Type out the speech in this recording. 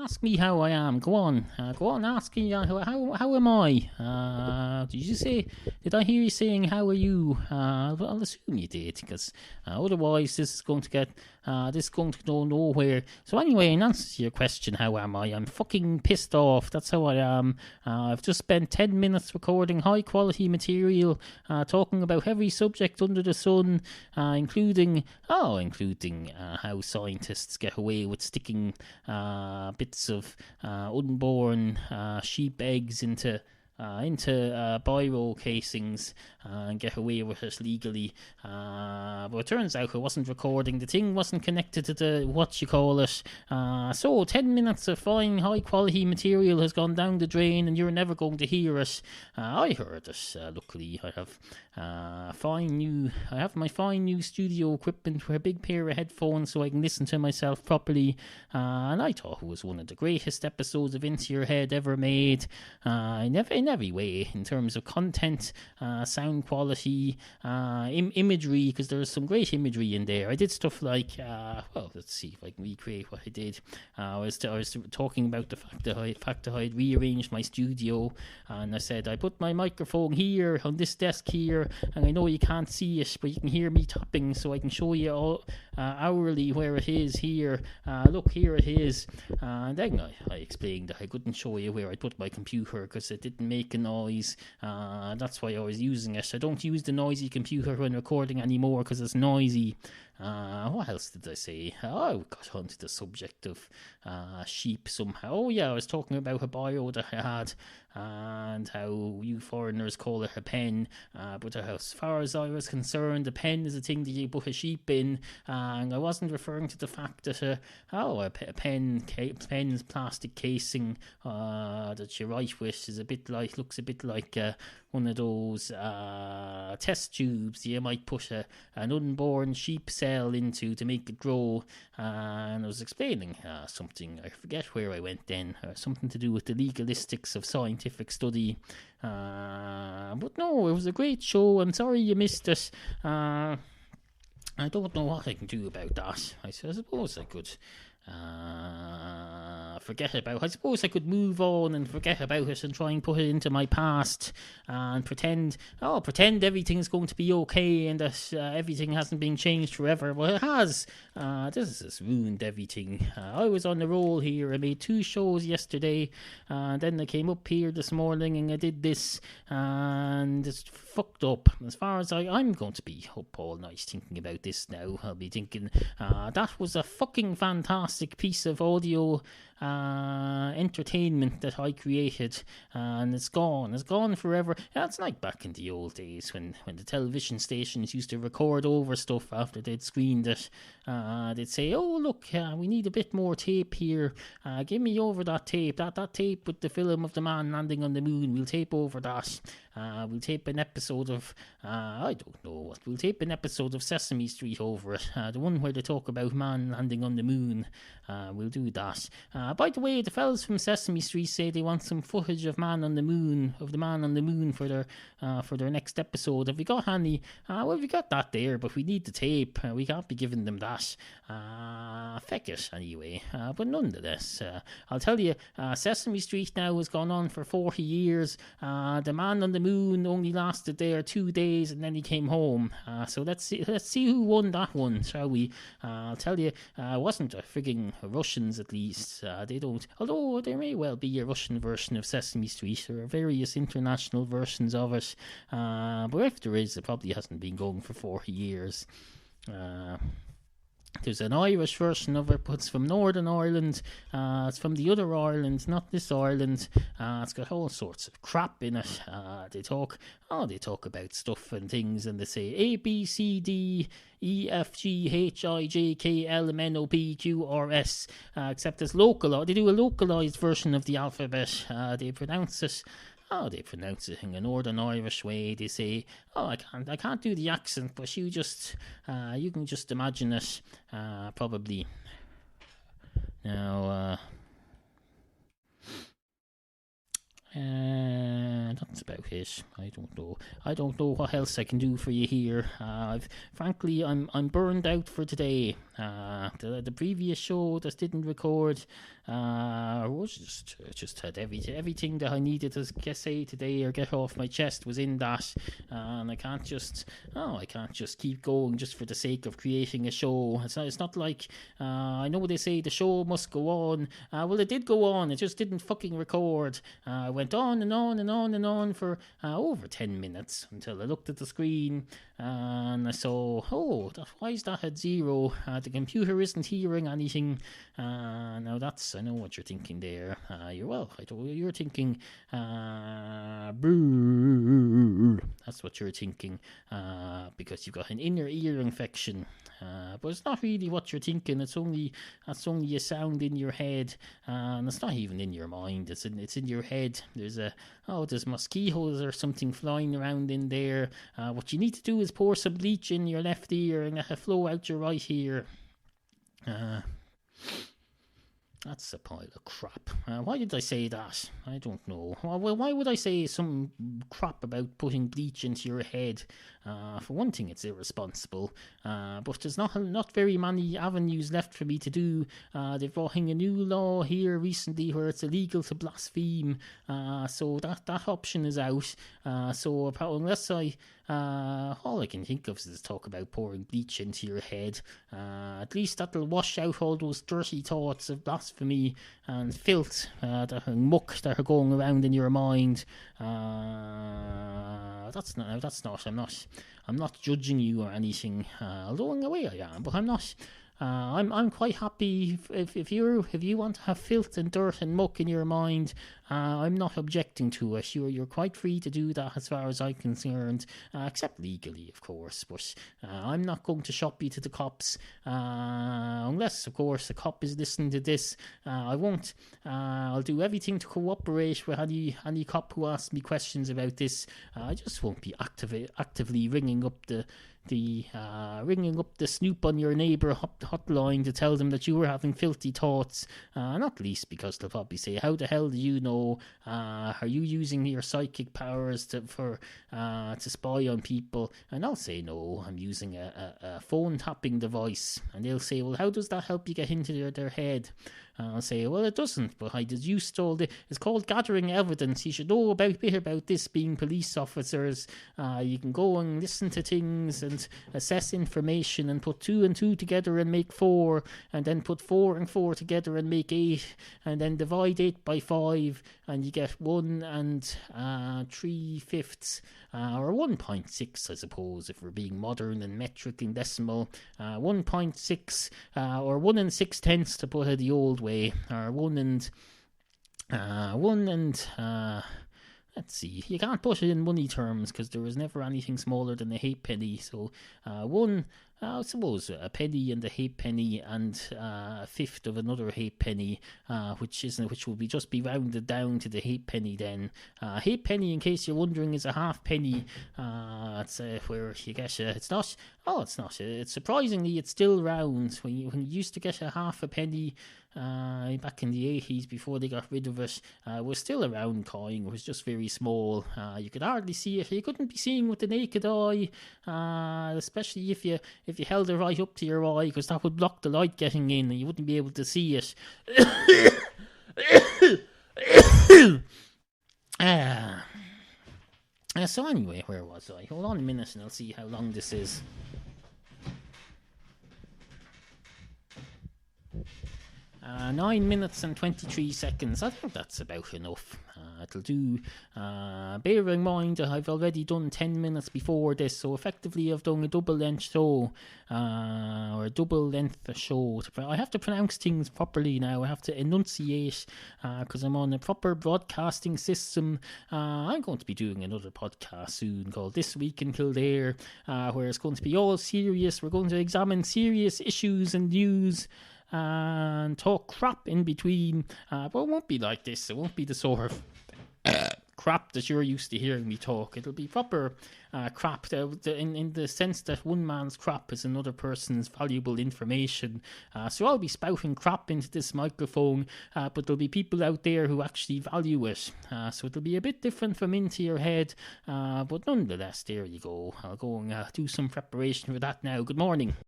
ask me how I am. Go on, ask me how am I? Did I hear you saying how are you? I'll assume you did, because otherwise this is going to go nowhere. So anyway, in answer to your question, how am I? I'm fucking pissed off. That's how I am. I've just spent 10 minutes recording high quality material, talking about every subject under the sun, including how scientists get away with sticking bits of unborn sheep eggs into biro casings and get away with it legally. But it turns out I wasn't recording. The thing wasn't connected to the so 10 minutes of fine high quality material has gone down the drain and you're never going to hear it. I heard it. Luckily I have my fine new studio equipment with a big pair of headphones so I can listen to myself properly, and I thought it was one of the greatest episodes of Into Your Head ever made, in every way, in terms of content, sound quality, imagery, because there's some great imagery in there. I did stuff like, let's see if I can recreate what I did. I was talking about the fact that I had rearranged my studio, and I said I put my microphone here on this desk here, and I know you can't see it, but you can hear me tapping, so I can show you all hourly where it is here. Look, here it is. And then I explained that I couldn't show you where I put my computer because it didn't make a noise. That's why I was using it. I don't use the noisy computer when recording anymore because it's noisy. What else did I say? I got onto the subject of sheep somehow. Oh yeah, I was talking about a bio that I had and how you foreigners call it a pen, but as far as I was concerned, a pen is a thing that you put a sheep in, and I wasn't referring to the fact that a pen's plastic casing that you write with looks a bit like one of those test tubes you might put an unborn sheep cell into to make it grow. And I was explaining something, I forget where I went then, something to do with the legalistics of scientific study. But no, it was a great show. I'm sorry you missed it. I don't know what I can do about that. I suppose I could forget about it. I suppose I could move on and forget about it and try and put it into my past and pretend everything's going to be okay and that everything hasn't been changed forever. Well, it has. This has ruined everything. I was on the roll here. I made 2 shows yesterday, and then I came up here this morning and I did this, and it's fucked up. As far as I'm going to be up all night thinking about this now. I'll be thinking that was a fucking fantastic piece of audio entertainment that I created, and it's gone forever. It's like back in the old days when the television stations used to record over stuff after they'd screened it. They'd say, oh look, we need a bit more tape here, give me over that tape, that tape with the film of the man landing on the moon, we'll tape over that. We'll tape an episode of I don't know what, we'll tape an episode of Sesame Street over it, the one where they talk about man landing on the moon. We'll do that. By the way, the fellas from Sesame Street say they want some footage of the man on the moon for their next episode. Have we got any? Well, we got that there, but we need the tape. We can't be giving them that. Feck it anyway. But nonetheless, I'll tell you, Sesame Street now has gone on for 40 years. The man on the moon only lasted there 2 days and then he came home. So let's see who won that one, shall we? I'll tell you, it wasn't a frigging Russians, at least. They don't, although there may well be a Russian version of Sesame Street. There are various international versions of it, but if there is, it probably hasn't been going for 40 years. There's an Irish version of it, but it's from Northern Ireland. It's from the other Ireland, not this Ireland. It's got all sorts of crap in it. They talk about stuff and things, and they say A, B, C, D, E, F, G, H, I, J, K, L, M, N, O, P, Q, R, S. Except it's local. They do a localized version of the alphabet. They pronounce it in a Northern Irish way. They say, I can't do the accent, but you can just imagine it, probably. Now, not that's about it. I don't know what else I can do for you here. Frankly, I'm burned out for today. The previous show that didn't record was just had everything that I needed to say today or get off my chest was in that, and I can't just keep going just for the sake of creating a show. It's not like I know they say the show must go on. Well, it did go on. It just didn't fucking record. I went on and on and on and on for over 10 minutes until I looked at the screen and I saw, why is that at 0? The computer isn't hearing anything. Now I know what you're thinking there. You're thinking, that's what you're thinking, because you've got an inner ear infection. But it's not really what you're thinking. That's only a sound in your head, and it's not even in your mind. It's in your head. There's mosquitoes or something flying around in there. What you need to do is pour some bleach in your left ear and let it flow out your right ear. That's a pile of crap. Why did I say that? I don't know. Well, why would I say some crap about putting bleach into your head? For one thing, it's irresponsible. But there's not very many avenues left for me to do. They've brought in a new law here recently where it's illegal to blaspheme. So that option is out. So unless all I can think of is talk about pouring bleach into your head. At least that'll wash out all those dirty thoughts of blasphemy and filth and muck that are going around in your mind. I'm not judging you or anything. Although in a way I am, but I'm not. I'm quite happy if you want to have filth and dirt and muck in your mind. I'm not objecting to it. You're quite free to do that as far as I'm concerned, except legally, of course. But I'm not going to shop you to the cops, unless, of course, the cop is listening to this. I won't. I'll do everything to cooperate with any cop who asks me questions about this. I just won't be actively ringing up the snoop on your neighbour hotline to tell them that you were having filthy thoughts, not least because they'll probably say, how the hell do you know? Are you using your psychic powers to spy on people? And I'll say, no, I'm using a phone tapping device. And they'll say, well, how does that help you get into their head? I'll say, well, it doesn't, but I deduced all the... It's called gathering evidence. You should know a bit about this, being police officers. You can go and listen to things and assess information and put 2 and 2 together and make 4, and then put 4 and 4 together and make 8, and then divide 8 by 5, and you get 1 and 3/5, or 1.6, I suppose, if we're being modern and metric and decimal. 1.6, or 1 and 6/10 to put it the old way, or 1 and let's see, you can't put it in money terms because there was never anything smaller than a halfpenny. So I suppose a penny and a halfpenny and a fifth of another halfpenny, which will just be rounded down to the halfpenny then. Halfpenny, in case you're wondering, is a halfpenny. It's where you get it's not. Oh, it's not. It's surprisingly, it's still round. When you used to get a half a penny back in the 80s before they got rid of it, it was still a round coin. It was just very small. You could hardly see it. You couldn't be seeing with the naked eye, especially if you held it right up to your eye, because that would block the light getting in and you wouldn't be able to see it. So anyway, where was I? Hold on a minute and I'll see how long this is. 9 minutes and 23 seconds. I think that's about enough. It'll do. Bear in mind that I've already done 10 minutes before this, so effectively I've done a double-length show, or a double-length show. I have to pronounce things properly now. I have to enunciate, because I'm on a proper broadcasting system. I'm going to be doing another podcast soon called This Week in Kildare, where it's going to be all serious. We're going to examine serious issues and news and talk crap in between, but it won't be like this. It won't be the sort of crap that you're used to hearing me talk. It'll be proper crap in the sense that one man's crap is another person's valuable information. So I'll be spouting crap into this microphone, but there'll be people out there who actually value it. So it'll be a bit different from Into Your Head, but nonetheless, there you go. I'll go and do some preparation for that now. Good morning.